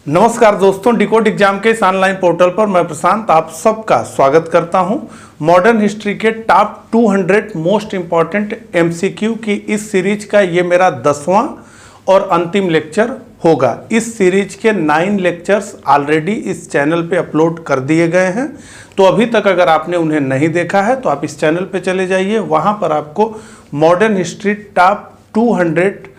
नमस्कार दोस्तों, decode exam के इस ऑनलाइन पोर्टल पर मैं प्रशांत आप सबका स्वागत करता हूं। मॉडर्न हिस्ट्री के टॉप 200 मोस्ट इंपॉर्टेंट एमसीक्यू की इस सीरीज का ये मेरा 10वां और अंतिम लेक्चर होगा। इस सीरीज के 9 लेक्चर्स ऑलरेडी इस चैनल पे अपलोड कर दिए गए हैं, तो अभी तक अगर आपने उन्हें नहीं देखा है तो आप इस चैनल पे चले जाइए। वहाँ पर आपको मॉडर्न हिस्ट्री टॉप 200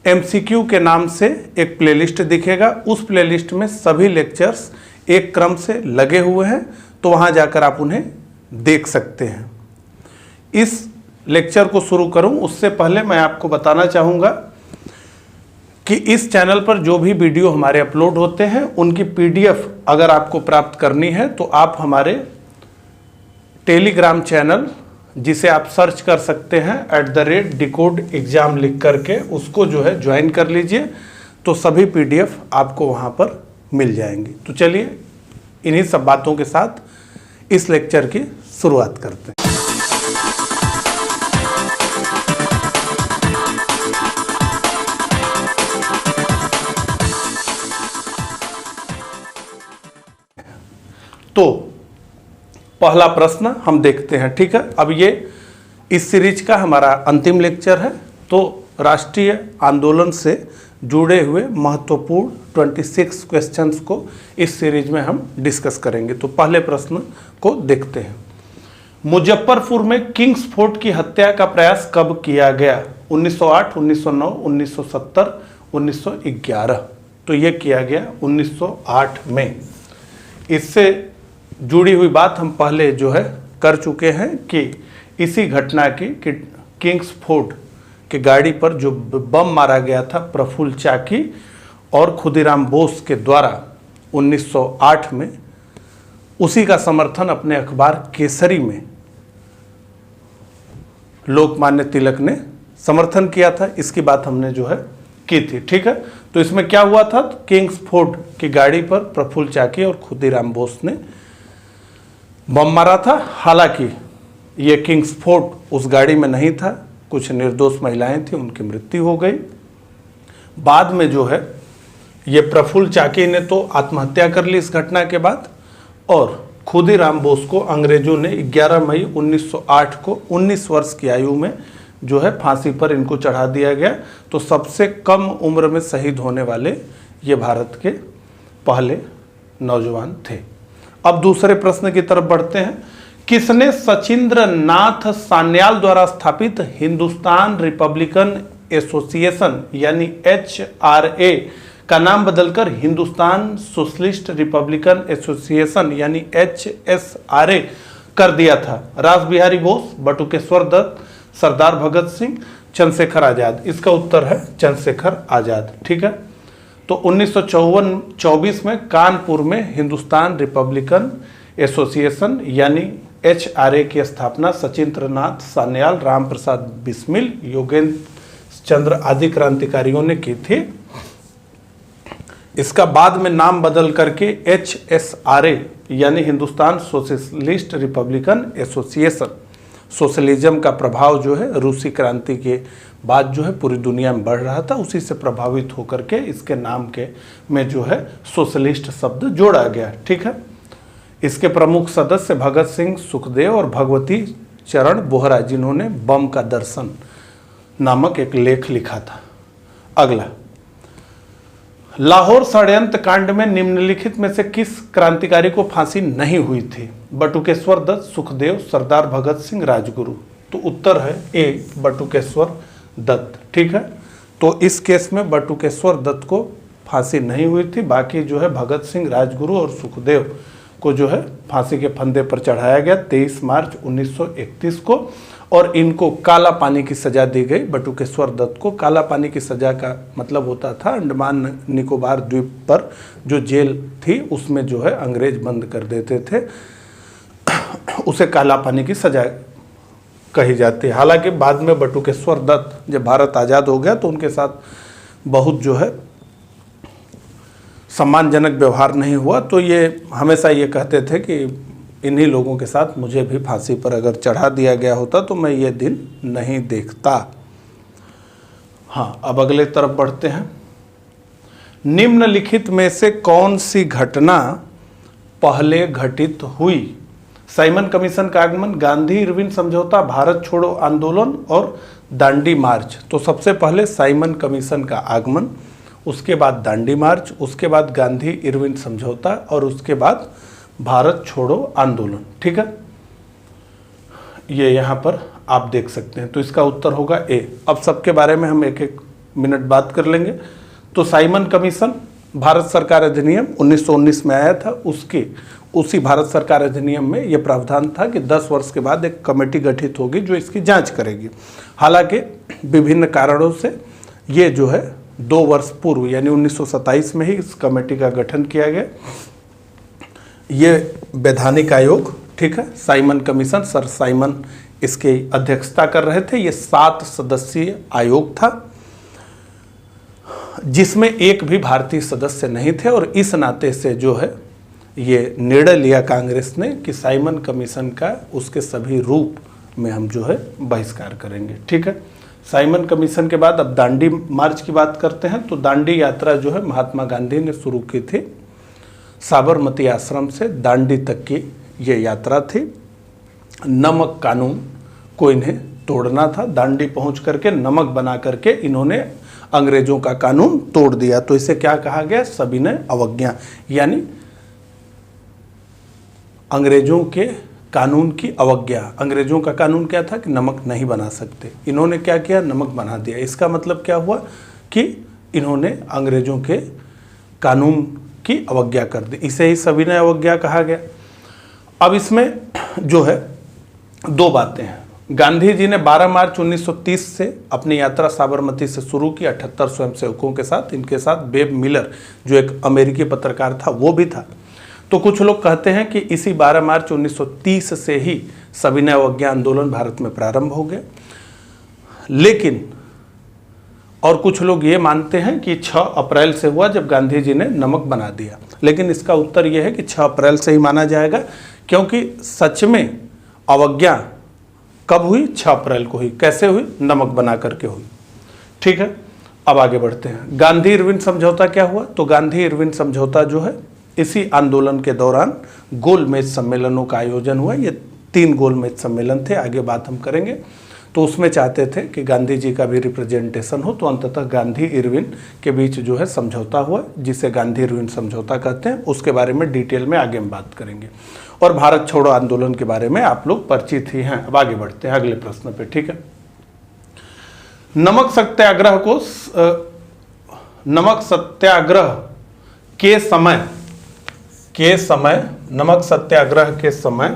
एमसीक्यू के नाम से एक प्लेलिस्ट दिखेगा। उस प्लेलिस्ट में सभी लेक्चर्स एक क्रम से लगे हुए हैं, तो वहां जाकर आप उन्हें देख सकते हैं। इस लेक्चर को शुरू करूं उससे पहले मैं आपको बताना चाहूँगा कि इस चैनल पर जो भी वीडियो हमारे अपलोड होते हैं उनकी पीडीएफ अगर आपको प्राप्त करनी है तो आप हमारे टेलीग्राम चैनल, जिसे आप सर्च कर सकते हैं @डिकोड एग्जाम लिख करके, उसको जो है ज्वाइन कर लीजिए, तो सभी पीडीएफ आपको वहां पर मिल जाएंगी। तो चलिए इन्हीं सब बातों के साथ इस लेक्चर की शुरुआत करते हैं। तो पहला प्रश्न हम देखते हैं, ठीक है। अब ये इस सीरीज का हमारा अंतिम लेक्चर है, तो राष्ट्रीय आंदोलन से जुड़े हुए महत्वपूर्ण 26 क्वेश्चंस को इस सीरीज में हम डिस्कस करेंगे। तो पहले प्रश्न को देखते हैं। मुजफ्फरपुर में किंग्स फोर्ट की हत्या का प्रयास कब किया गया? 1908, 1909, 1970, 1911। तो ये किया गया 1908 में। इससे जुड़ी हुई बात हम पहले जो है कर चुके हैं कि इसी घटना की कि किंग्स फोर्ट के गाड़ी पर जो बम मारा गया था प्रफुल्ल चाकी और खुदीराम बोस के द्वारा 1908 में, उसी का समर्थन अपने अखबार केसरी में लोकमान्य तिलक ने समर्थन किया था। इसकी बात हमने जो है की थी, ठीक है। तो इसमें क्या हुआ था? किंग्स फोर्ट की गाड़ी पर प्रफुल्ल चाकी और खुदीराम बोस ने बम मारा था। हालांकि ये किंग्स फोर्ट उस गाड़ी में नहीं था, कुछ निर्दोष महिलाएं थी, उनकी मृत्यु हो गई। बाद में जो है ये प्रफुल्ल चाकी ने तो आत्महत्या कर ली इस घटना के बाद, और खुदीराम बोस को अंग्रेजों ने 11 मई 1908 को 19 वर्ष की आयु में जो है फांसी पर इनको चढ़ा दिया गया। तो सबसे कम उम्र में शहीद होने वाले ये भारत के पहले नौजवान थे। अब दूसरे प्रश्न की तरफ बढ़ते हैं। किसने सचिंद्र नाथ सान्याल द्वारा स्थापित हिंदुस्तान रिपब्लिकन एसोसिएशन यानी HRA का नाम बदलकर हिंदुस्तान सोशलिस्ट रिपब्लिकन एसोसिएशन यानी HSRA कर दिया था? रास बिहारी बोस, बटुकेश्वर दत्त, सरदार भगत सिंह, चंद्रशेखर आजाद। इसका उत्तर है चंद्रशेखर आजाद, ठीक है। तो 1924 में कानपुर में हिंदुस्तान रिपब्लिकन एसोसिएशन यानी HRA की स्थापना सचिंद्र नाथ सान्याल, राम प्रसाद बिस्मिल, योगेंद्र चंद्र आदि क्रांतिकारियों ने की थी। इसका बाद में नाम बदल करके HSRA यानी Hindustan socialist Republican association. Socialism का प्रभाव जो है रूसी क्रांति के बाद जो है पूरी दुनिया में बढ़ रहा था, उसी से प्रभावित होकर के इसके नाम के में जो है सोशलिस्ट शब्द जोड़ा गया, ठीक है। इसके प्रमुख सदस्य भगत सिंह, सुखदेव और भगवती चरण बोहरा, जिन्होंने बम का दर्शन नामक एक लेख लिखा था। अगला, लाहौर षड्यंत्र कांड में निम्नलिखित में से किस क्रांतिकारी को फांसी नहीं हुई थी? बटुकेश्वर दत्त, सुखदेव, सरदार भगत सिंह, राजगुरु। तो उत्तर है ए, बटुकेश्वर दत्त, ठीक है। तो इस केस में बटुकेश्वर दत्त को फांसी नहीं हुई थी, बाकी जो है भगत सिंह, राजगुरु और सुखदेव को जो है फांसी के फंदे पर चढ़ाया गया 23 मार्च 1931 को, और इनको काला पानी की सजा दी गई। बटुकेश्वर दत्त को काला पानी की सजा का मतलब होता था अंडमान निकोबार द्वीप पर जो जेल थी उसमें जो है अंग्रेज बंद कर देते थे, उसे काला पानी की सजा कही जाती है। हालांकि बाद में बटुकेश्वर दत्त जब भारत आज़ाद हो गया तो उनके साथ बहुत जो है सम्मानजनक व्यवहार नहीं हुआ, तो ये हमेशा ये कहते थे कि इन्हीं लोगों के साथ मुझे भी फांसी पर अगर चढ़ा दिया गया होता तो मैं ये दिन नहीं देखता। हाँ, अब अगले तरफ बढ़ते हैं। निम्नलिखित में से कौन सी घटना पहले घटित हुई? साइमन कमीशन का आगमन, गांधी इरविन समझौता, भारत छोड़ो आंदोलन और दांडी मार्च। तो सबसे पहले साइमन कमीशन का आगमन, उसके बाद दांडी मार्च, उसके बाद गांधी इरविन समझौता और उसके बाद भारत छोड़ो आंदोलन। ठीक है, ये यहाँ पर आप देख सकते हैं। तो इसका उत्तर होगा ए। अब सबके बारे में हम एक एक मिनट बात कर लेंगे। तो साइमन कमीशन भारत सरकार अधिनियम 1919 में आया था। उसी भारत सरकार अधिनियम में यह प्रावधान था कि 10 वर्ष के बाद एक कमेटी गठित होगी जो इसकी जांच करेगी। हालांकि विभिन्न कारणों से ये जो है 2 वर्ष पूर्व यानी 1927 में ही इस कमेटी का गठन किया गया। ये वैधानिक आयोग, ठीक है, साइमन कमीशन, सर साइमन इसकी अध्यक्षता कर रहे थे। ये 7 सदस्यीय आयोग था जिसमें एक भी भारतीय सदस्य नहीं थे और इस नाते से जो है ये निर्णय लिया कांग्रेस ने कि साइमन कमीशन का उसके सभी रूप में हम जो है बहिष्कार करेंगे। ठीक है, साइमन कमीशन के बाद अब दांडी मार्च की बात करते हैं। तो दांडी यात्रा जो है महात्मा गांधी ने शुरू की थी। साबरमती आश्रम से दांडी तक की ये यात्रा थी। नमक कानून को इन्हें तोड़ना था। दांडी पहुंच करके नमक बना करके इन्होंने अंग्रेजों का कानून तोड़ दिया। तो इसे क्या कहा गया? सविनय अवज्ञा, यानी अंग्रेजों के कानून की अवज्ञा। अंग्रेजों का कानून क्या था कि नमक नहीं बना सकते, इन्होंने क्या किया? नमक बना दिया। इसका मतलब क्या हुआ कि इन्होंने अंग्रेजों के कानून की अवज्ञा कर दी। इसे ही सविनय अवज्ञा कहा गया। अब इसमें जो है 2 बातें हैं। गांधी जी ने 12 मार्च 1930 से अपनी यात्रा साबरमती से शुरू की 78 स्वयंसेवकों के साथ। इनके साथ बेब मिलर जो एक अमेरिकी पत्रकार था वो भी था। तो कुछ लोग कहते हैं कि इसी 12 मार्च 1930 से ही सविनय अवज्ञा आंदोलन भारत में प्रारंभ हो गया। लेकिन और कुछ लोग ये मानते हैं कि 6 अप्रैल से हुआ जब गांधी जी ने नमक बना दिया। लेकिन इसका उत्तर यह है कि 6 अप्रैल से ही माना जाएगा, क्योंकि सच में अवज्ञा कब हुई? 6 अप्रैल को हुई। कैसे हुई? नमक बना करके हुई। ठीक है, अब आगे बढ़ते हैं। गांधी इरविन समझौता क्या हुआ? तो गांधी इरविन समझौता जो है इसी आंदोलन के दौरान गोलमेज सम्मेलनों का आयोजन हुआ। ये 3 गोलमेज सम्मेलन थे, आगे बात हम करेंगे। तो उसमें चाहते थे कि गांधी जी का भी रिप्रेजेंटेशन हो। तो अंततः गांधी इरविन के बीच जो है समझौता हुआ, जिसे गांधी इरविन समझौता कहते हैं। उसके बारे में डिटेल में आगे हम बात करेंगे। और भारत छोड़ो आंदोलन के बारे में आप लोग परिचित ही हैं। अब आगे बढ़ते हैं अगले प्रश्न पे। ठीक है, नमक सत्याग्रह नमक सत्याग्रह के समय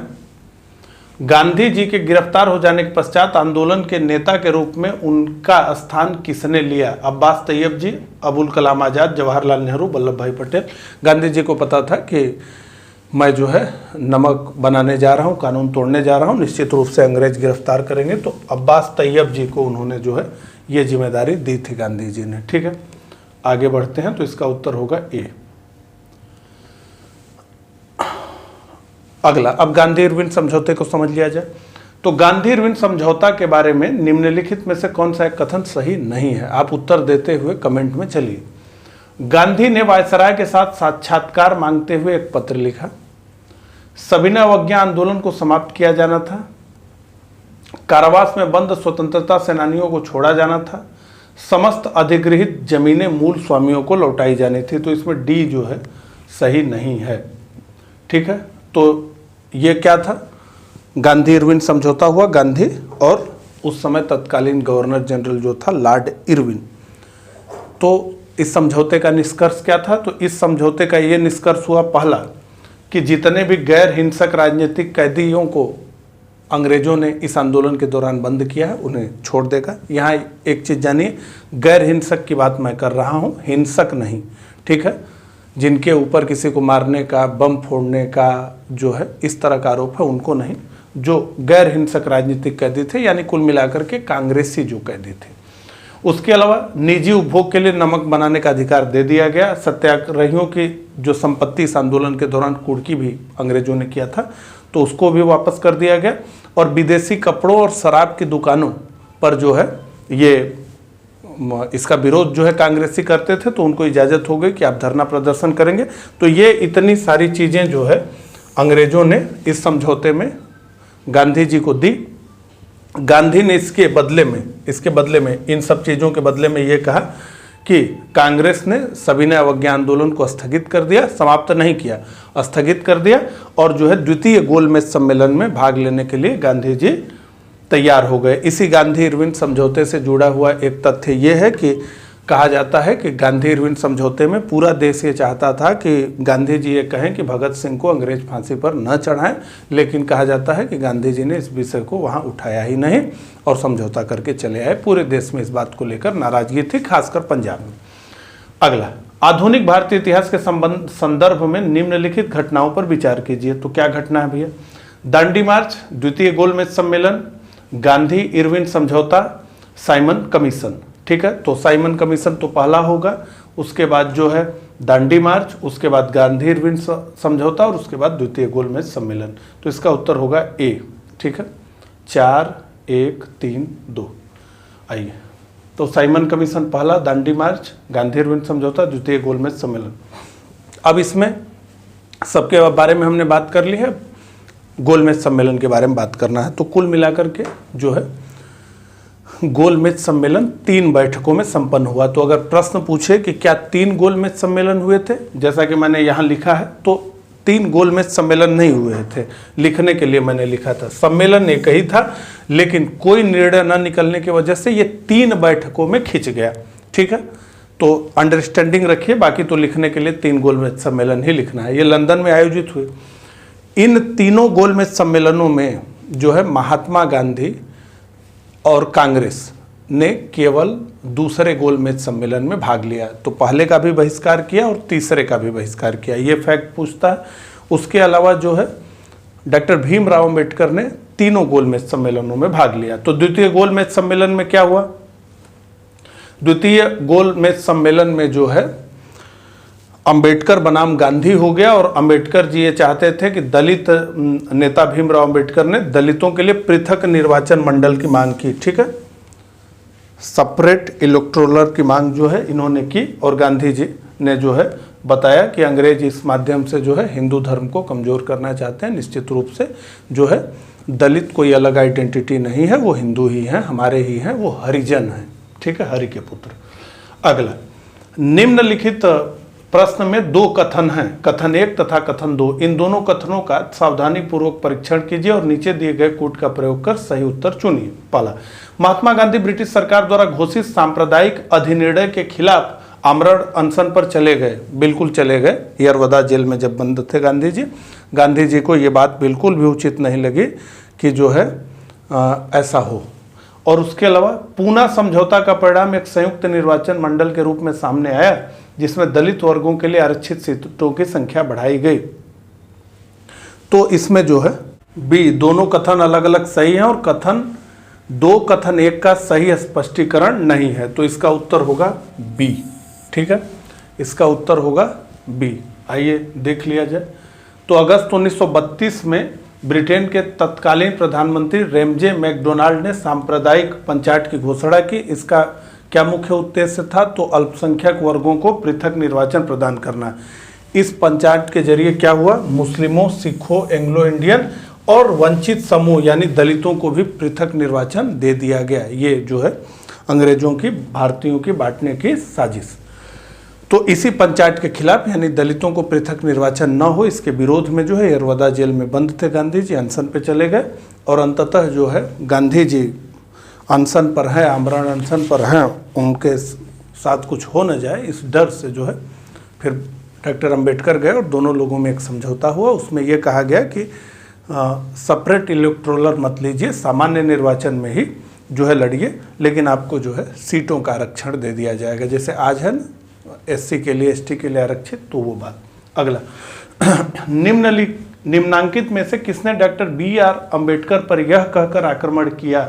गांधी जी के गिरफ्तार हो जाने के पश्चात आंदोलन के नेता के रूप में उनका स्थान किसने लिया? अब्बास तैयब जी, अबुल कलाम आजाद, जवाहरलाल नेहरू, वल्लभ भाई पटेल। गांधी जी को पता था कि मैं जो है नमक बनाने जा रहा हूँ, कानून तोड़ने जा रहा हूँ, निश्चित रूप से अंग्रेज गिरफ्तार करेंगे। तो अब्बास तैयब जी को उन्होंने जो है ये जिम्मेदारी दी थी गांधी जी ने। ठीक है, आगे बढ़ते हैं। तो इसका उत्तर होगा ए। अगला, अब गांधी इरविन समझौते को समझ लिया जाए। तो गांधी इरविन समझौता के बारे में निम्नलिखित में से कौन सा एक कथन सही नहीं है? आप उत्तर देते हुए कमेंट में चलिए। गांधी ने वायसराय के साथ साक्षात्कार मांगते हुए एक पत्र लिखा। सविनय अवज्ञा आंदोलन को समाप्त किया जाना था। कारावास में बंद स्वतंत्रता सेनानियों को छोड़ा जाना था। समस्त अधिगृहित जमीनें मूल स्वामियों को लौटाई जानी थी। तो इसमें डी जो है सही नहीं है। ठीक है, तो ये क्या था? गांधी इरविन समझौता हुआ। गांधी और उस समय तत्कालीन गवर्नर जनरल जो था लॉर्ड इरविन। तो इस समझौते का निष्कर्ष क्या था? तो इस समझौते का ये निष्कर्ष हुआ, पहला, कि जितने भी गैर हिंसक राजनीतिक कैदियों को अंग्रेजों ने इस आंदोलन के दौरान बंद किया है उन्हें छोड़ देगा। यहाँ एक चीज़ जानिए, गैर हिंसक की बात मैं कर रहा हूँ, हिंसक नहीं। ठीक है, जिनके ऊपर किसी को मारने का, बम फोड़ने का जो है इस तरह का आरोप है उनको नहीं। जो गैर हिंसक राजनीतिक कैदी थे, यानी कुल मिलाकर के कांग्रेसी जो कैदी थे। उसके अलावा निजी उपभोग के लिए नमक बनाने का अधिकार दे दिया गया। सत्याग्रहियों की जो संपत्ति इस आंदोलन के दौरान कुर्की भी अंग्रेजों ने किया था तो उसको भी वापस कर दिया गया। और विदेशी कपड़ों और शराब की दुकानों पर जो है ये इसका विरोध जो है कांग्रेसी करते थे, तो उनको इजाज़त हो गई कि आप धरना प्रदर्शन करेंगे। तो ये इतनी सारी चीज़ें जो है अंग्रेज़ों ने इस समझौते में गांधी जी को दी। गांधी ने इसके बदले में इन सब चीज़ों के बदले में ये कहा कि कांग्रेस ने सविनय अवज्ञा आंदोलन को स्थगित कर दिया, समाप्त नहीं किया, स्थगित कर दिया, और जो है द्वितीय गोलमेज सम्मेलन में भाग लेने के लिए गांधी जी तैयार हो गए। इसी गांधी इरविन समझौते से जुड़ा हुआ एक तथ्य ये है कि कहा जाता है कि गांधी इरविन समझौते में पूरा देश ये चाहता था कि गांधी जी ये कहें कि भगत सिंह को अंग्रेज फांसी पर न चढ़ाएं, लेकिन कहा जाता है कि गांधी जी ने इस विषय को वहाँ उठाया ही नहीं और समझौता करके चले आए। पूरे देश में इस बात को लेकर नाराजगी थी, खासकर पंजाब में। अगला, आधुनिक भारतीय इतिहास के संदर्भ में निम्नलिखित घटनाओं पर विचार कीजिए। तो क्या घटना है भैया? दांडी मार्च, द्वितीय गोलमेज सम्मेलन, गांधी इरविन समझौता, साइमन कमीशन। ठीक है, तो साइमन कमीशन तो पहला होगा, उसके बाद जो है दांडी मार्च, उसके बाद गांधी इरविन समझौता और उसके बाद द्वितीय गोलमेज सम्मेलन। तो इसका उत्तर होगा ए। ठीक है, 4, 1, 3, 2। आइए, तो साइमन कमीशन पहला, दांडी मार्च, गांधी इरविन समझौता, द्वितीय गोलमेज सम्मेलन। अब इसमें सबके बारे में हमने बात कर ली है, गोलमेज सम्मेलन के बारे में बात करना है। तो कुल मिलाकर के जो है गोलमेज सम्मेलन 3 बैठकों में संपन्न हुआ। तो अगर प्रश्न पूछे कि क्या 3 गोलमेज सम्मेलन हुए थे, जैसा कि मैंने यहाँ लिखा है, तो 3 गोलमेज सम्मेलन नहीं हुए थे। लिखने के लिए मैंने लिखा था सम्मेलन एक ही था, लेकिन कोई निर्णय न निकलने की वजह से ये 3 बैठकों में खिंच गया। ठीक है, तो अंडरस्टैंडिंग रखिए, बाकी तो लिखने के लिए 3 गोलमेज सम्मेलन ही लिखना है। ये लंदन में आयोजित हुए। इन तीनों गोलमेज सम्मेलनों में जो है महात्मा गांधी और कांग्रेस ने केवल दूसरे गोलमेज सम्मेलन में भाग लिया। तो पहले का भी बहिष्कार किया और तीसरे का भी बहिष्कार किया, ये फैक्ट पूछता है। उसके अलावा जो है डॉक्टर भीमराव अंबेडकर ने तीनों गोलमेज सम्मेलनों में भाग लिया। तो द्वितीय गोलमेज सम्मेलन में क्या हुआ? द्वितीय गोलमेज सम्मेलन में जो है अंबेडकर बनाम गांधी हो गया, और अंबेडकर जी ये चाहते थे कि दलित नेता भीमराव अंबेडकर ने दलितों के लिए पृथक निर्वाचन मंडल की मांग की। ठीक है, सेपरेट इलेक्टोरल की मांग जो है इन्होंने की, और गांधी जी ने जो है बताया कि अंग्रेज इस माध्यम से जो है हिंदू धर्म को कमजोर करना चाहते हैं। निश्चित रूप से जो है दलित कोई अलग आइडेंटिटी नहीं है, वो हिंदू ही हैं, हमारे ही हैं, वो हरिजन हैं। ठीक है, हरि के पुत्र। अगला, निम्नलिखित प्रश्न में 2 कथन हैं, कथन 1 तथा कथन 2। इन दोनों कथनों का सावधानी पूर्वक परीक्षण कीजिए और नीचे दिए गए कूट का प्रयोग कर सही उत्तर चुनिए। पहला, महात्मा गांधी ब्रिटिश सरकार द्वारा घोषित सांप्रदायिक अधिनिर्णय के खिलाफ आमरण अनशन पर चले गए। बिल्कुल चले गए, यरवदा जेल में जब बंद थे गांधी जी को ये बात बिल्कुल भी उचित नहीं लगी कि जो है ऐसा हो। और उसके अलावा पूना समझौता का परिणाम एक संयुक्त निर्वाचन मंडल के रूप में सामने आया, जिसमें दलित वर्गों के लिए आरक्षित सीटों की संख्या बढ़ाई गई। तो इसमें जो है बी, दोनों कथन अलग अलग सही हैं और कथन 2 कथन 1 का सही स्पष्टीकरण नहीं है। तो इसका उत्तर होगा बी। ठीक है, इसका उत्तर होगा बी। आइए देख लिया जाए। तो अगस्त 1932 में ब्रिटेन के तत्कालीन प्रधानमंत्री रेमजे मैकडोनाल्ड ने सांप्रदायिक पंचायत की घोषणा की। इसका क्या मुख्य उद्देश्य था? तो अल्पसंख्यक वर्गों को पृथक निर्वाचन प्रदान करना। इस पंचायत के जरिए क्या हुआ? मुस्लिमों, सिखों, एंग्लो इंडियन और वंचित समूह यानी दलितों को भी पृथक निर्वाचन दे दिया गया। ये जो है अंग्रेजों की भारतीयों की बांटने की साजिश। तो इसी पंचायत के खिलाफ यानी दलितों को पृथक निर्वाचन न हो, इसके विरोध में जो है यरवदा जेल में बंद थे गांधी जी, अनशन पे चले गए। और अंततः जो है गांधी जी अनशन पर हैं, आमरण अनशन पर हैं, उनके साथ कुछ हो न जाए इस डर से जो है फिर डॉक्टर अंबेडकर गए और दोनों लोगों में एक समझौता हुआ। उसमें यह कहा गया कि सेपरेट इलेक्टोरल मत लीजिए, सामान्य निर्वाचन में ही जो है लड़िए, लेकिन आपको जो है सीटों का आरक्षण दे दिया जाएगा। जैसे आज है ना एससी के लिए, एसटी के लिए आरक्षित, तो वो बात। अगला, निम्नांकित में से किसने डॉक्टर BR अंबेडकर पर यह कहकर आक्रमण किया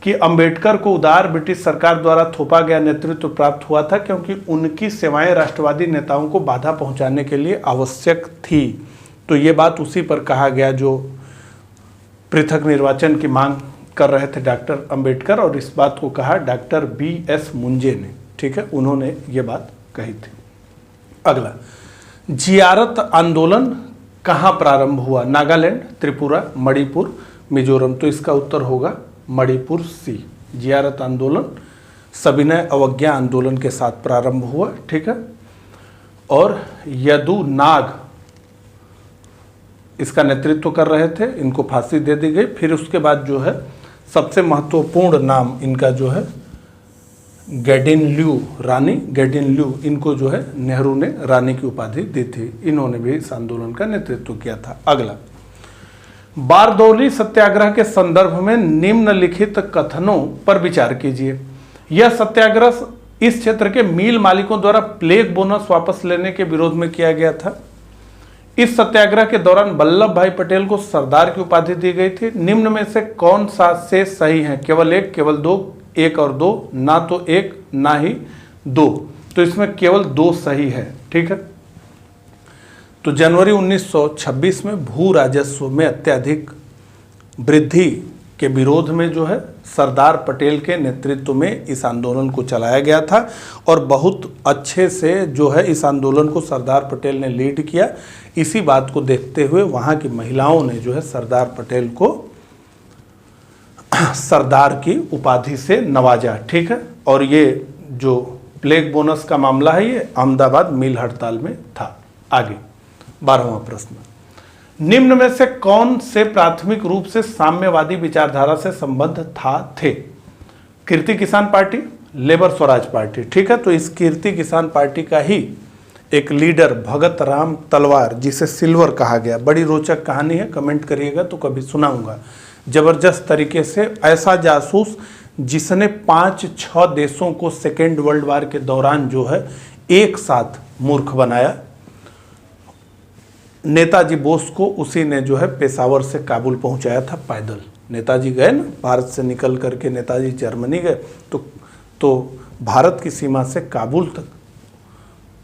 कि अंबेडकर को उदार ब्रिटिश सरकार द्वारा थोपा गया नेतृत्व प्राप्त हुआ था क्योंकि उनकी सेवाएं राष्ट्रवादी नेताओं को बाधा पहुंचाने के लिए आवश्यक थी? तो ये बात उसी पर कहा गया जो पृथक निर्वाचन की मांग कर रहे थे डॉक्टर अंबेडकर, और इस बात को कहा डॉक्टर BS मुंजे ने, ठीक है, उन्होंने ये बात कही थी। अगला, जियारत आंदोलन कहाँ प्रारंभ हुआ? नागालैंड, त्रिपुरा, मणिपुर, मिजोरम। तो इसका उत्तर होगा मणिपुर C। जियारत आंदोलन सविनय अवज्ञा आंदोलन के साथ प्रारंभ हुआ, ठीक है। और यदु नाग इसका नेतृत्व कर रहे थे, इनको फांसी दे दी गई। फिर उसके बाद जो है सबसे महत्वपूर्ण नाम इनका जो है गैडिनल्यू, रानी गैडिनल्यू, इनको जो है नेहरू ने रानी की उपाधि दी थी। इन्होंने भी इस आंदोलन का नेतृत्व किया था। अगला, बारदौली सत्याग्रह के संदर्भ में निम्नलिखित कथनों पर विचार कीजिए। यह सत्याग्रह इस क्षेत्र के मिल मालिकों द्वारा प्लेग बोनस वापस लेने के विरोध में किया गया था। इस सत्याग्रह के दौरान वल्लभ भाई पटेल को सरदार की उपाधि दी गई थी। निम्न में से कौन सा से सही है? केवल एक, केवल दो, एक और दो, ना तो एक ना ही दो। तो इसमें केवल दो सही है, ठीक है। तो जनवरी 1926 में भू राजस्व में अत्यधिक वृद्धि के विरोध में जो है सरदार पटेल के नेतृत्व में इस आंदोलन को चलाया गया था, और बहुत अच्छे से जो है इस आंदोलन को सरदार पटेल ने लीड किया। इसी बात को देखते हुए वहाँ की महिलाओं ने जो है सरदार पटेल को सरदार की उपाधि से नवाजा, ठीक है। और ये जो प्लेग बोनस का मामला है ये अहमदाबाद मिल हड़ताल में था। आगे 12वां प्रश्न, निम्न में से कौन से प्राथमिक रूप से साम्यवादी विचारधारा से संबद्ध थे? कीर्ति किसान पार्टी, लेबर स्वराज पार्टी, ठीक है। तो इस कीर्ति किसान पार्टी का ही एक लीडर भगत राम तलवार, जिसे सिल्वर कहा गया, बड़ी रोचक कहानी है, कमेंट करिएगा तो कभी सुनाऊंगा। जबरदस्त तरीके से ऐसा जासूस जिसने 5-6 देशों को सेकेंड वर्ल्ड वार के दौरान जो है एक साथ मूर्ख बनाया। नेताजी बोस को उसी ने जो है पेशावर से काबुल पहुंचाया था पैदल। नेताजी गए ना, भारत से निकल करके नेताजी जर्मनी गए, तो भारत की सीमा से काबुल तक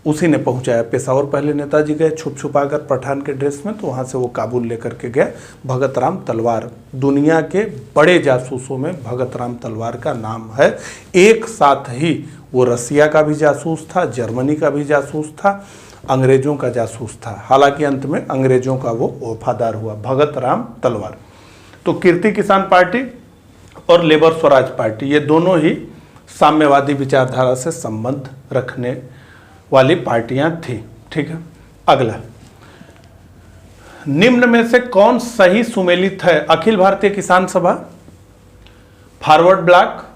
उसी ने पहुंचाया। पेशावर पहले नेताजी गए छुप छुपा कर पठान के ड्रेस में, तो वहाँ से वो काबुल लेकर के गया। भगत राम तलवार, दुनिया के बड़े जासूसों में भगत राम तलवार का नाम है। एक साथ ही वो रसिया का भी जासूस था, जर्मनी का भी जासूस था, अंग्रेजों का जासूस था। हालांकि अंत में अंग्रेजों का वो वफादार हुआ, भगत राम तलवार। तो कीर्ति किसान पार्टी और लेबर स्वराज पार्टी, ये दोनों ही साम्यवादी विचारधारा से संबंध रखने वाली पार्टियां थी, ठीक है। अगला, निम्न में से कौन सही सुमेलित है? अखिल Bharatiya Kisan Sabha, Forward Bloc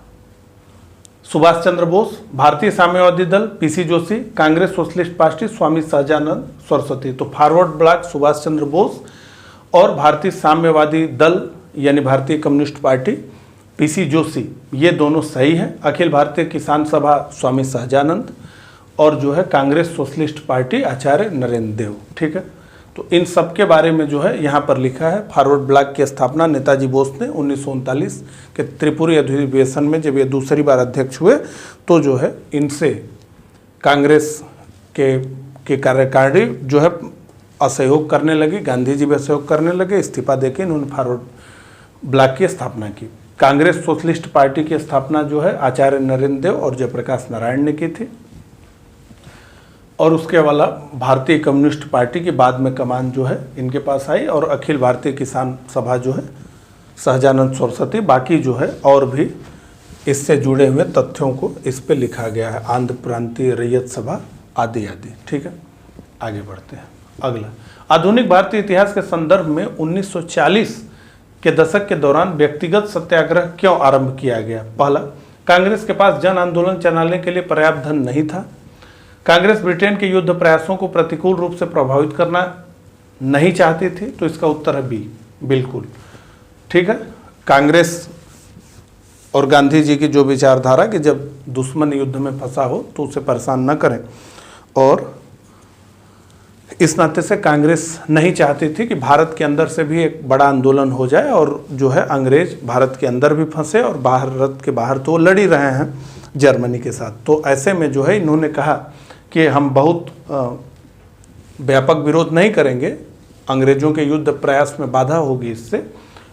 Subhash Chandra Bose, Bharatiya Samyavadi Dal PC Joshi, Congress Socialist Party Swami Sahajanand Saraswati. तो फॉरवर्ड ब्लॉक सुभाष चंद्र बोस और भारतीय साम्यवादी दल यानी भारतीय कम्युनिस्ट पार्टी PC जोशी, ये दोनों सही हैं। अखिल भारतीय किसान सभा स्वामी सहजानंद, और जो है कांग्रेस सोशलिस्ट पार्टी आचार्य नरेंद्र देव, ठीक है। तो इन सब के बारे में जो है यहाँ पर लिखा है। फॉरवर्ड ब्लॉक की स्थापना नेताजी बोस ने 1939 के त्रिपुरी अधिवेशन में जब ये दूसरी बार अध्यक्ष हुए, तो जो है इनसे कांग्रेस के कार्यकारिणी जो है असहयोग करने लगी, गांधी जी भी असहयोग करने लगे, इस्तीफा देके इन्होंने फॉरवर्ड ब्लॉक की स्थापना की। कांग्रेस सोशलिस्ट पार्टी की स्थापना जो है आचार्य नरेंद्र देव और जयप्रकाश नारायण ने की थी, और उसके वाला भारतीय कम्युनिस्ट पार्टी की बाद में कमान जो है इनके पास आई, और अखिल भारतीय किसान सभा जो है सहजानंद सरस्वती। बाकी जो है और भी इससे जुड़े हुए तथ्यों को इस पे लिखा गया है, आंध्र प्रांतीय रैयत सभा आदि आदि, ठीक है। आगे बढ़ते हैं। अगला, आधुनिक भारतीय इतिहास के संदर्भ में 1940 के दशक के दौरान व्यक्तिगत सत्याग्रह क्यों आरंभ किया गया? पहला, कांग्रेस के पास जन आंदोलन चलाने के लिए पर्याप्त धन नहीं था। कांग्रेस ब्रिटेन के युद्ध प्रयासों को प्रतिकूल रूप से प्रभावित करना नहीं चाहती थी। तो इसका उत्तर है बी, बिल्कुल, ठीक है। कांग्रेस और गांधी जी की जो विचारधारा कि जब दुश्मन युद्ध में फंसा हो तो उसे परेशान न करें, और इस नाते से कांग्रेस नहीं चाहती थी कि भारत के अंदर से भी एक बड़ा आंदोलन हो जाए और जो है अंग्रेज भारत के अंदर भी फंसे, और भारत के बाहर तो लड़ ही रहे हैं जर्मनी के साथ। तो ऐसे में जो है इन्होंने कहा कि हम बहुत व्यापक विरोध नहीं करेंगे, अंग्रेजों के युद्ध प्रयास में बाधा होगी इससे,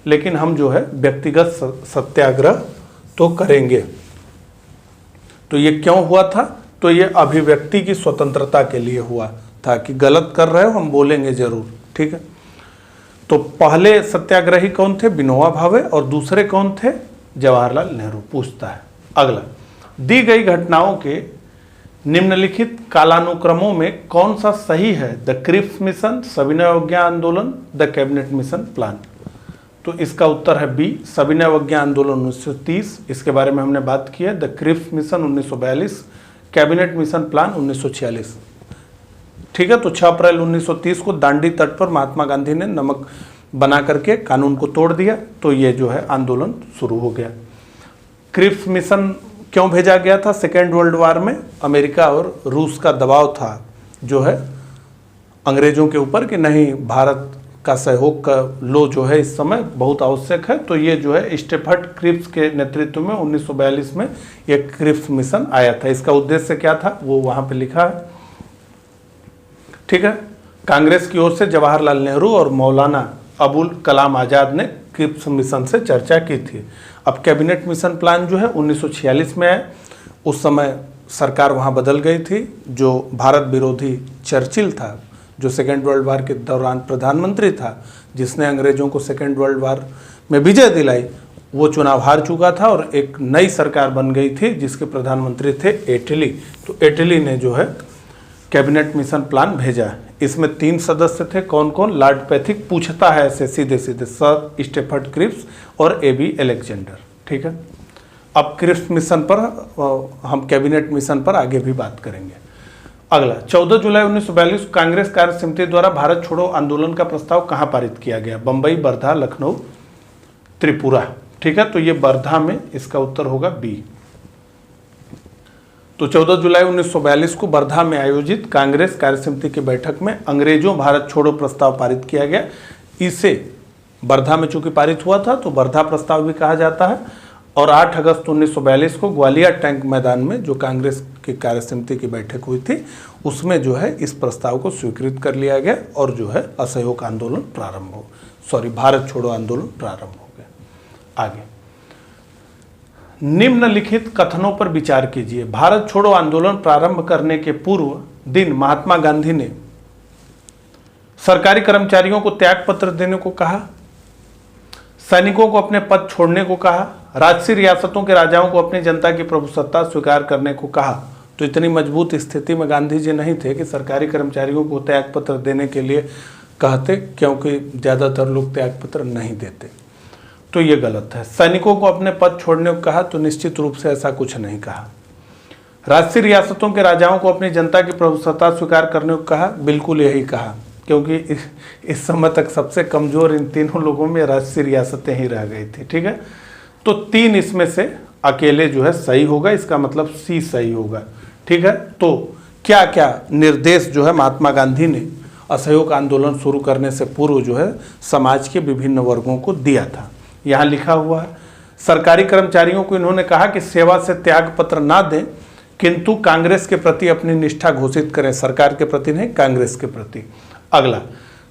लेकिन हम जो है व्यक्तिगत सत्याग्रह तो करेंगे। तो ये क्यों हुआ था? तो ये अभिव्यक्ति की स्वतंत्रता के लिए हुआ था कि गलत कर रहे हो, हम बोलेंगे जरूर, ठीक है। तो पहले सत्याग्रही कौन थे? विनोबा भावे। और दूसरे कौन थे? जवाहरलाल नेहरू। पूछता है अगला, दी गई घटनाओं के निम्नलिखित कालानुक्रमों में कौन सा सही है? द क्रिप्स मिशन, सविनय अवज्ञा आंदोलन, द कैबिनेट मिशन प्लान। तो इसका उत्तर है बी, सविनय अवज्ञा आंदोलन 1930, इसके बारे में हमने बात की है। The Cripps mission 1942, cabinet mission plan 1946, ठीक है। तो 6 अप्रैल 1930 को दांडी तट पर महात्मा गांधी ने नमक बना करके कानून को तोड़ दिया, तो ये जो है आंदोलन शुरू हो गया। क्रिप्स मिशन क्यों भेजा गया था? सेकेंड वर्ल्ड वार में अमेरिका और रूस का दबाव था जो है अंग्रेजों के ऊपर कि नहीं, भारत का सहयोग का लो जो है इस समय बहुत आवश्यक है। तो ये जो है स्टेफर्ड क्रिप्स के नेतृत्व में 1942 में ये क्रिप्स मिशन आया था। इसका उद्देश्य क्या था वो वहां पे लिखा है, ठीक है। कांग्रेस की ओर से जवाहरलाल नेहरू और मौलाना अबुल कलाम आजाद ने क्रिप्स मिशन से चर्चा की थी। अब कैबिनेट मिशन प्लान जो है 1946 में आया। उस समय सरकार वहां बदल गई थी। जो भारत विरोधी चर्चिल था, जो सेकेंड वर्ल्ड वार के दौरान प्रधानमंत्री था, जिसने अंग्रेजों को सेकेंड वर्ल्ड वार में विजय दिलाई, वो चुनाव हार चुका था और एक नई सरकार बन गई थी जिसके प्रधानमंत्री थे एटली। तो एटली ने जो है कैबिनेट मिशन प्लान भेजा। इसमें 3 सदस्य थे। कौन कौन? लॉर्ड पैथिक पूछता है ऐसे सीधे सीधे, सर स्टेफर्ड क्रिप्स और एबी अलेक्जेंडर, ठीक है। अब क्रिप्स मिशन पर हम कैबिनेट मिशन पर आगे भी बात करेंगे। अगला, 14 जुलाई 1942 कांग्रेस कार्य समिति द्वारा भारत छोड़ो आंदोलन का प्रस्ताव कहां पारित किया गया? बंबई, वर्धा, लखनऊ, त्रिपुरा, ठीक है। तो ये वर्धा में, इसका उत्तर होगा बी। तो 14 जुलाई 1942 को वर्धा में आयोजित कांग्रेस कार्य समिति की बैठक में अंग्रेजों भारत छोड़ो प्रस्ताव पारित किया गया। इसे वर्धा में चूंकि पारित हुआ था तो वर्धा प्रस्ताव भी कहा जाता है। और 8 अगस्त 1942 को ग्वालियर टैंक मैदान में जो कांग्रेस की कार्य समिति की बैठक हुई थी, उसमें जो है इस प्रस्ताव को स्वीकृत कर लिया गया और जो है असहयोग आंदोलन भारत छोड़ो आंदोलन प्रारंभ हो गया। आगे, निम्नलिखित कथनों पर विचार कीजिए। भारत छोड़ो आंदोलन प्रारंभ करने के पूर्व दिन महात्मा गांधी ने सरकारी कर्मचारियों को त्याग पत्र देने को कहा, सैनिकों को अपने पद छोड़ने को कहा, राजसी रियासतों के राजाओं को अपनी जनता की प्रभुसत्ता स्वीकार करने को कहा। तो इतनी मजबूत स्थिति में गांधी जी नहीं थे कि सरकारी कर्मचारियों को त्याग पत्र देने के लिए कहते, क्योंकि ज़्यादातर लोग त्याग पत्र नहीं देते। तो ये गलत है। सैनिकों को अपने पद छोड़ने को कहा, तो निश्चित रूप से ऐसा कुछ नहीं कहा। राजसी रियासतों के राजाओं को अपनी जनता की प्रभुसत्ता स्वीकार करने को कहा, बिल्कुल यही कहा, क्योंकि इस समय तक सबसे कमजोर इन तीनों लोगों में राजसी रियासतें ही रह गई थी, ठीक है। तो 3 इसमें से अकेले जो है सही होगा, इसका मतलब सी सही होगा, ठीक है। तो क्या क्या निर्देश जो है महात्मा गांधी ने असहयोग आंदोलन शुरू करने से पूर्व जो है समाज के विभिन्न वर्गों को दिया था, यहाँ लिखा हुआ है। सरकारी कर्मचारियों को इन्होंने कहा कि सेवा से त्याग पत्र ना दें, किंतु कांग्रेस के प्रति अपनी निष्ठा घोषित करें, सरकार के प्रति नहीं, कांग्रेस के प्रति। अगला,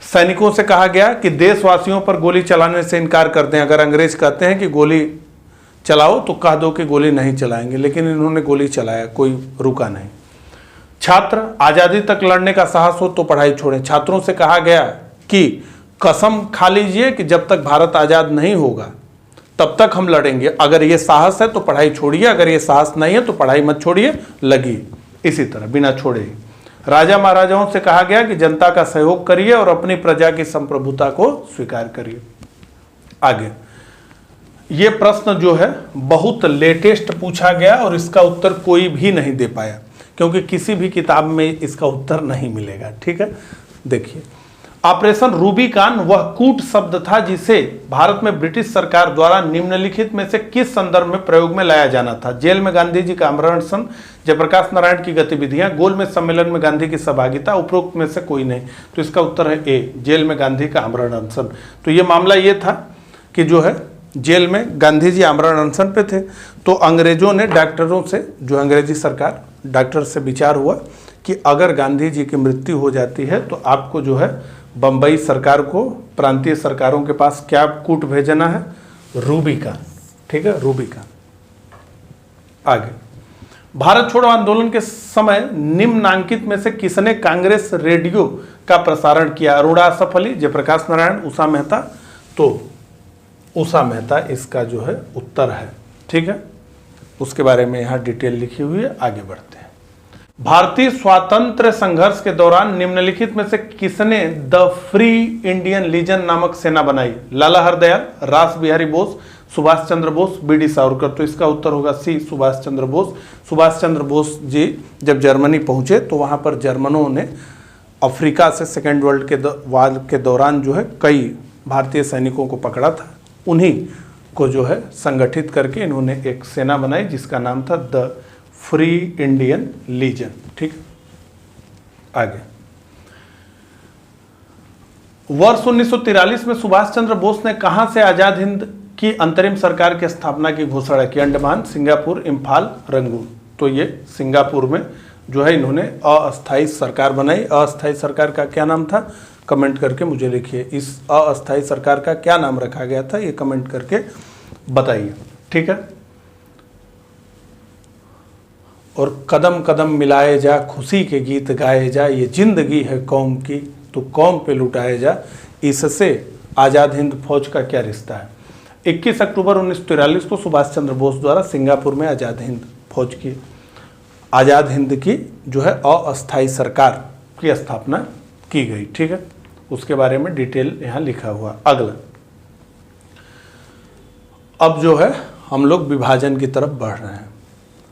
सैनिकों से कहा गया कि देशवासियों पर गोली चलाने से इनकार कर दें। अगर अंग्रेज कहते हैं कि गोली चलाओ तो कह दो कि गोली नहीं चलाएंगे, लेकिन इन्होंने गोली चलाया, कोई रुका नहीं। छात्र, आज़ादी तक लड़ने का साहस हो तो पढ़ाई छोड़ें। छात्रों से कहा गया कि कसम खा लीजिए कि जब तक भारत आज़ाद नहीं होगा तब तक हम लड़ेंगे। अगर ये साहस है तो पढ़ाई छोड़िए, अगर ये साहस नहीं है तो पढ़ाई मत छोड़िए, लगिए इसी तरह बिना छोड़े ही। राजा महाराजाओं से कहा गया कि जनता का सहयोग करिए और अपनी प्रजा की संप्रभुता को स्वीकार करिए। आगे, ये प्रश्न जो है बहुत लेटेस्ट पूछा गया और इसका उत्तर कोई भी नहीं दे पाया, क्योंकि किसी भी किताब में इसका उत्तर नहीं मिलेगा, ठीक है। देखिए, ऑपरेशन रूबिकान वह कूट शब्द था जिसे भारत में ब्रिटिश सरकार द्वारा निम्नलिखित में से किस संदर्भ में प्रयोग में लाया जाना था? जेल में गांधी जी का आमरण अनशन, जयप्रकाश नारायण की गतिविधियां, गोलमेज सम्मेलन में गांधी की सहभागिता, उपरोक्त में से कोई नहीं। तो इसका उत्तर है ए, जेल में गांधी का आमरण अनशन। तो ये मामला ये था कि जो है जेल में गांधी जी आमरण अनशन पे थे, तो अंग्रेजों ने डॉक्टरों से, जो अंग्रेजी सरकार डॉक्टर से विचार हुआ कि अगर गांधी जी की मृत्यु हो जाती है तो आपको जो है बंबई सरकार को प्रांतीय सरकारों के पास क्या कूट भेजना है? रूबिकान। ठीक है, रूबिकान। आगे, भारत छोड़ो आंदोलन के समय निम्नांकित में से किसने कांग्रेस रेडियो का प्रसारण किया? अरुणा असफ अली, जयप्रकाश नारायण, उषा मेहता। तो उषा मेहता इसका जो है उत्तर है। ठीक है, उसके बारे में यहाँ डिटेल लिखी हुई है। आगे बढ़ते हैं। भारतीय स्वातंत्र संघर्ष के दौरान निम्नलिखित में से किसने द फ्री इंडियन लीजन नामक सेना बनाई? लाला हरदयाल, रास बिहारी बोस, सुभाष चंद्र बोस, बी.डी. सावरकर। तो इसका उत्तर होगा सी, सुभाष चंद्र बोस। सुभाष चंद्र बोस जी जब जर्मनी पहुंचे तो वहां पर जर्मनों ने अफ्रीका से सेकेंड वर्ल्ड के वार के दौरान जो है कई भारतीय सैनिकों को पकड़ा था। उन्हीं को जो है संगठित करके इन्होंने एक सेना बनाई जिसका नाम था द फ्री इंडियन लीजन। ठीक, आगे, वर्ष 1943 में सुभाष चंद्र बोस ने कहां से आजाद हिंद की अंतरिम सरकार की स्थापना की घोषणा की? Andaman, Singapore, Imphal, Rangoon. तो ये सिंगापुर में जो है इन्होंने अस्थायी सरकार बनाई। अस्थायी सरकार का क्या नाम था? कमेंट करके मुझे लिखिए, इस अस्थायी सरकार का क्या नाम रखा गया था, ये कमेंट करके बताइए। ठीक है, और कदम कदम मिलाए जा, खुशी के गीत गाए जा, ये जिंदगी है कौम की, तो कौम पे लुटाए जा, इससे आज़ाद हिंद फौज का क्या रिश्ता है? 21 अक्टूबर 1943 को सुभाष चंद्र बोस द्वारा सिंगापुर में आज़ाद हिंद फौज की, आज़ाद हिंद की जो है अस्थायी सरकार की स्थापना की गई। ठीक है, उसके बारे में डिटेल यहाँ लिखा हुआ। अगला, अब जो है हम लोग विभाजन की तरफ बढ़ रहे हैं,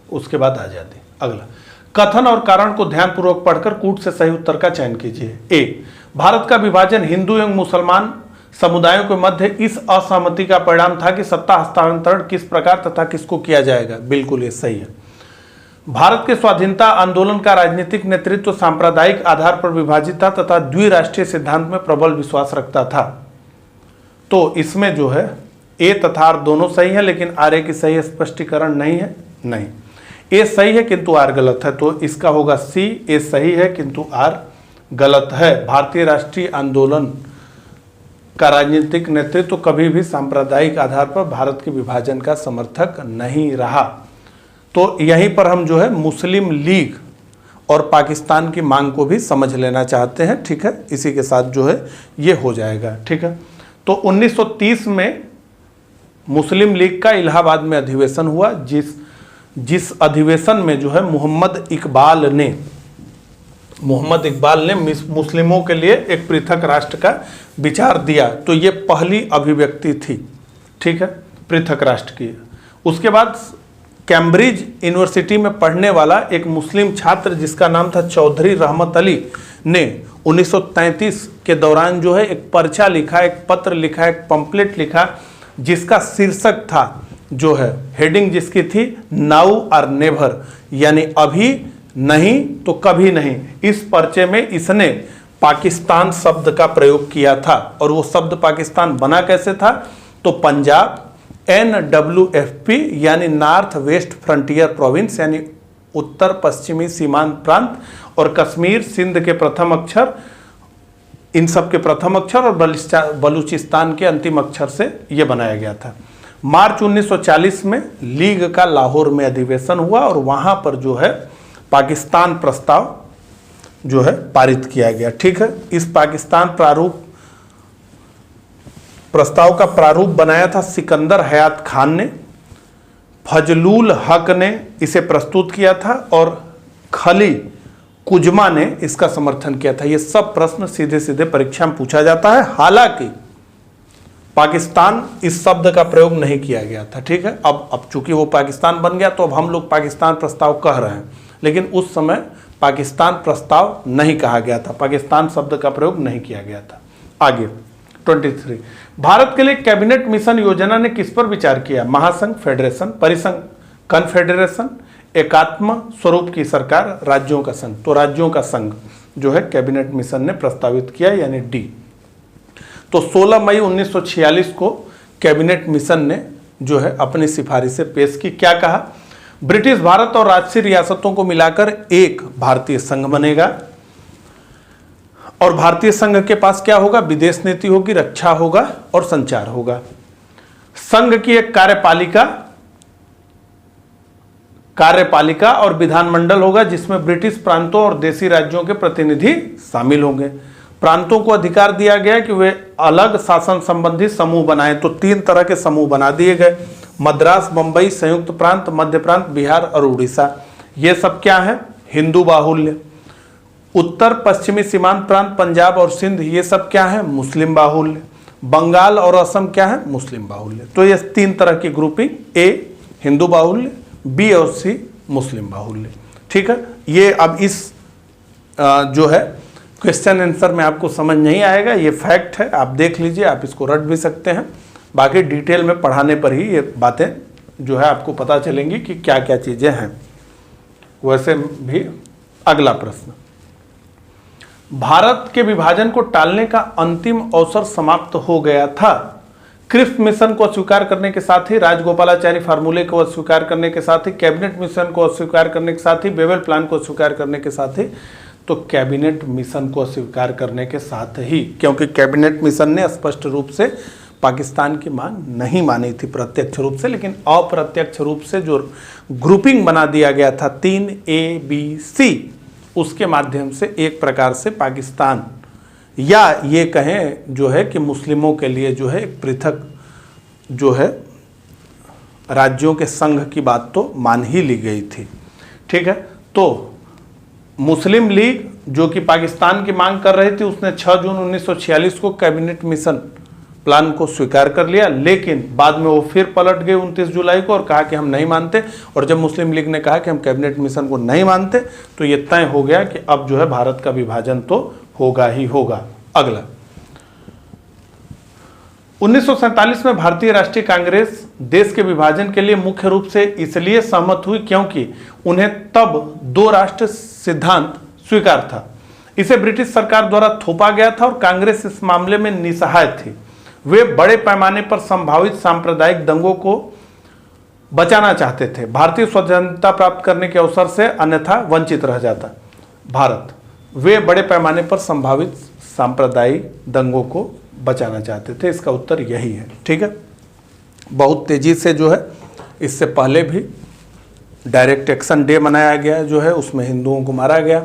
उसके बाद आजादी। अगला, कथन और कारण को ध्यानपूर्वक पढ़कर कूट से सही उत्तर का चयन कीजिए। ए, भारत का विभाजन हिंदू एवं मुसलमान समुदायों के मध्य इस असहमति का परिणाम था कि सत्ता हस्तांतरण किस प्रकार तथा किसको किया जाएगा। बिल्कुल ये सही है। भारत के स्वाधीनता आंदोलन का राजनीतिक नेतृत्व सांप्रदायिक आधार पर विभाजित था तथा द्विराष्ट्रीय सिद्धांत में प्रबल विश्वास रखता था। तो इसमें जो है ए तथा आर दोनों सही है, लेकिन आर ए की सही स्पष्टीकरण नहीं है। नहीं, ए सही है किंतु आर गलत है, तो इसका होगा सी, ए सही है किंतु आर गलत है। भारतीय राष्ट्रीय आंदोलन का राजनीतिक नेतृत्व कभी भी सांप्रदायिक आधार पर भारत के विभाजन का समर्थक नहीं रहा। तो यहीं पर हम जो है मुस्लिम लीग और पाकिस्तान की मांग को भी समझ लेना चाहते हैं। ठीक है, इसी के साथ जो है ये हो जाएगा। ठीक है, तो 1930 में मुस्लिम लीग का इलाहाबाद में अधिवेशन हुआ, जिस अधिवेशन में जो है मोहम्मद इकबाल ने मुस्लिमों के लिए एक पृथक राष्ट्र का विचार दिया। तो ये पहली अभिव्यक्ति थी, ठीक है, पृथक राष्ट्र की। उसके बाद कैम्ब्रिज यूनिवर्सिटी में पढ़ने वाला एक मुस्लिम छात्र जिसका नाम था चौधरी रहमत अली ने 1933 के दौरान जो है एक पर्चा लिखा, एक पत्र लिखा, एक पंपलेट लिखा जिसका शीर्षक था जो है हेडिंग जिसकी थी नाउ और नेवर, यानी अभी नहीं तो कभी नहीं। इस पर्चे में इसने पाकिस्तान शब्द का प्रयोग किया था, और वो शब्द पाकिस्तान बना कैसे था? तो पंजाब, NWFP यानी नॉर्थ वेस्ट फ्रंटियर प्रोविंस यानी उत्तर पश्चिमी सीमांत प्रांत, और कश्मीर सिंध के प्रथम अक्षर, इन सब के प्रथम अक्षर और बलूचिस्तान के अंतिम अक्षर से यह बनाया गया था। मार्च 1940 में लीग का लाहौर में अधिवेशन हुआ और वहां पर जो है पाकिस्तान प्रस्ताव जो है पारित किया गया। ठीक है, इस पाकिस्तान प्रस्ताव का प्रारूप बनाया था सिकंदर हयात खान ने, फजलुल हक ने इसे प्रस्तुत किया था और खली कुजमा ने इसका समर्थन किया था। ये सब प्रश्न सीधे सीधे परीक्षा में पूछा जाता है। हालांकि पाकिस्तान इस शब्द का प्रयोग नहीं किया गया था। ठीक है, अब चूंकि वो पाकिस्तान बन गया तो अब हम लोग पाकिस्तान प्रस्ताव कह रहे हैं, लेकिन उस समय पाकिस्तान प्रस्ताव नहीं कहा गया था, पाकिस्तान शब्द का प्रयोग नहीं किया गया था। आगे 23, भारत के लिए कैबिनेट मिशन योजना ने किस पर विचार किया? महासंघ, फेडरेशन, परिसंघ, कन्फेडरेशन, एकात्म स्वरूप की सरकार, राज्यों का संघ। तो राज्यों का संघ जो है कैबिनेट मिशन ने प्रस्तावित किया, यानी डी। तो 16 मई 1946 को कैबिनेट मिशन ने जो है अपनी सिफारिशें पेश की। क्या कहा? ब्रिटिश भारत और राजसी रियासतों को मिलाकर एक भारतीय संघ बनेगा। और भारतीय संघ के पास क्या होगा? विदेश नीति होगी, रक्षा होगा और संचार होगा। संघ की एक कार्यपालिका और विधानमंडल होगा, जिसमें ब्रिटिश प्रांतों और देशी राज्यों के प्रतिनिधि शामिल होंगे। प्रांतों को अधिकार दिया गया कि वे अलग शासन संबंधी समूह बनाएं। तो 3 तरह के समूह बना दिए गए, मद्रास, बंबई, संयुक्त प्रांत, मध्य प्रांत, बिहार और उड़ीसा। ये सब क्या है? हिंदू बाहुल्य। उत्तर पश्चिमी सीमांत प्रांत, पंजाब और सिंध, ये सब क्या है? मुस्लिम बाहुल्य। बंगाल और असम क्या है? मुस्लिम बाहुल्य। तो ये 3 तरह की ग्रुपिंग, ए हिंदू बाहुल्य, बी और सी मुस्लिम बाहुल्य। ठीक है, ये अब इस जो है क्वेश्चन आंसर में आपको समझ नहीं आएगा, ये फैक्ट है, आप देख लीजिए, आप इसको रट भी सकते हैं। बाकी डिटेल में पढ़ाने पर ही ये बातें जो है आपको पता चलेंगी कि क्या क्या चीज़ें हैं। वैसे भी अगला प्रश्न, भारत के विभाजन को टालने का अंतिम अवसर समाप्त हो गया था। क्रिप्स मिशन को अस्वीकार करने के साथ ही, राजगोपालाचारी फार्मूले को अस्वीकार करने के साथ ही, कैबिनेट मिशन को अस्वीकार करने के साथ ही, बेबल प्लान को अस्वीकार करने के साथ ही। तो कैबिनेट मिशन को अस्वीकार करने के साथ ही, क्योंकि कैबिनेट मिशन ने स्पष्ट रूप से पाकिस्तान की मांग नहीं मानी थी प्रत्यक्ष रूप से, लेकिन अप्रत्यक्ष रूप से जो ग्रुपिंग बना दिया गया था 3ABC, उसके माध्यम से एक प्रकार से पाकिस्तान, या ये कहें जो है कि मुस्लिमों के लिए जो है एक पृथक जो है राज्यों के संघ की बात तो मान ही ली गई थी। ठीक है, तो मुस्लिम लीग जो कि पाकिस्तान की मांग कर रही थी, उसने 6 जून 1946 को कैबिनेट मिशन प्लान को स्वीकार कर लिया, लेकिन बाद में वो फिर पलट गए 29 जुलाई को और कहा कि हम नहीं मानते। और जब मुस्लिम लीग ने कहा कि हम कैबिनेट मिशन को नहीं मानते, तो ये तय हो गया कि अब जो है भारत का विभाजन तो होगा ही होगा। अगला, 1947 में भारतीय राष्ट्रीय कांग्रेस देश के विभाजन के लिए मुख्य रूप से इसलिए सहमत हुई क्योंकि उन्हें तब 2 राष्ट्र सिद्धांत स्वीकार था। इसे ब्रिटिश सरकार द्वारा थोपा गया था और कांग्रेस इस मामले में निसहाय थी। वे बड़े पैमाने पर संभावित सांप्रदायिक दंगों को बचाना चाहते थे। भारतीय स्वतंत्रता प्राप्त करने के अवसर से अन्यथा वंचित रह जाता भारत। वे बड़े पैमाने पर संभावित सांप्रदायिक दंगों को बचाना चाहते थे। इसका उत्तर यही है। ठीक है, बहुत तेजी से जो है, इससे पहले भी डायरेक्ट एक्शन डे मनाया गया जो है, उसमें हिंदुओं को मारा गया,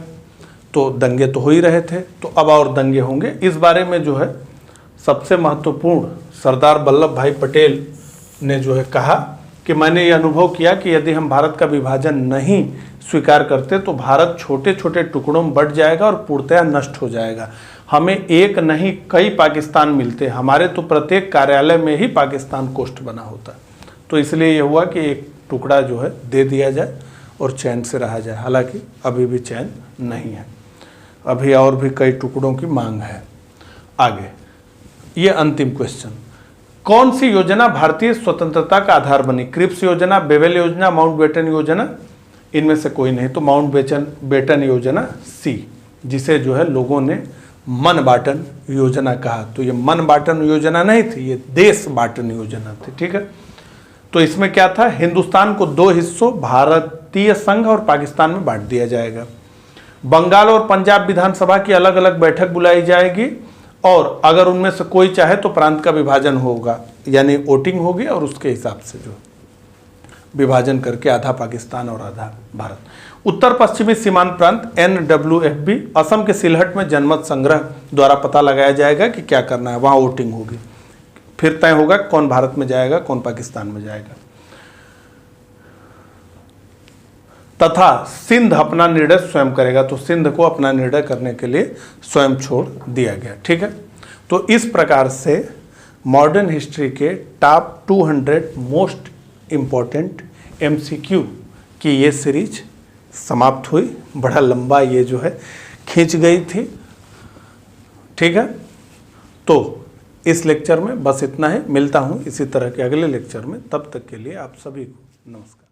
तो दंगे तो हो ही रहे थे, तो अब और दंगे होंगे। इस बारे में जो है सबसे महत्वपूर्ण सरदार वल्लभ भाई पटेल ने जो है कहा कि मैंने ये अनुभव किया कि यदि हम भारत का विभाजन नहीं स्वीकार करते तो भारत छोटे छोटे टुकड़ों में बंट जाएगा और पूर्णतया नष्ट हो जाएगा। हमें एक नहीं कई पाकिस्तान मिलते, हमारे तो प्रत्येक कार्यालय में ही पाकिस्तान कोष्ठ बना होता। तो इसलिए ये हुआ कि एक टुकड़ा जो है दे दिया जाए और चैन से रहा जाए। हालांकि अभी भी चैन नहीं है, अभी और भी कई टुकड़ों की मांग है। आगे ये अंतिम क्वेश्चन, कौन सी योजना भारतीय स्वतंत्रता का आधार बनी? क्रिप्स योजना, बेबल योजना, माउंटबेटन योजना, इनमें से कोई नहीं। तो माउंटबेटन योजना सी, जिसे जो है लोगों ने मन बाटन योजना कहा। तो ये मन बाटन योजना नहीं थी, ये देश बाटन योजना थी। ठीक है, तो इसमें क्या था, हिंदुस्तान को 2 हिस्सों भारतीय संघ और पाकिस्तान में बांट दिया जाएगा। बंगाल और पंजाब विधानसभा की अलग अलग बैठक बुलाई जाएगी और अगर उनमें से कोई चाहे तो प्रांत का विभाजन होगा, यानी वोटिंग होगी और उसके हिसाब से जो विभाजन करके आधा पाकिस्तान और आधा भारत। उत्तर पश्चिमी सीमांत प्रांत NWFB, असम के सिलहट में जनमत संग्रह द्वारा पता लगाया जाएगा कि क्या करना है, वहां वोटिंग होगी, फिर तय होगा कौन भारत में जाएगा कौन पाकिस्तान में जाएगा। तथा सिंध अपना निर्णय स्वयं करेगा, तो सिंध को अपना निर्णय करने के लिए स्वयं छोड़ दिया गया। ठीक है, तो इस प्रकार से मॉडर्न हिस्ट्री के टॉप 200 मोस्ट इम्पॉर्टेंट MCQ की ये सीरीज समाप्त हुई। बड़ा लंबा ये जो है खींच गई थी। ठीक है, तो इस लेक्चर में बस इतना ही। मिलता हूँ इसी तरह के अगले लेक्चर में, तब तक के लिए आप सभी को नमस्कार।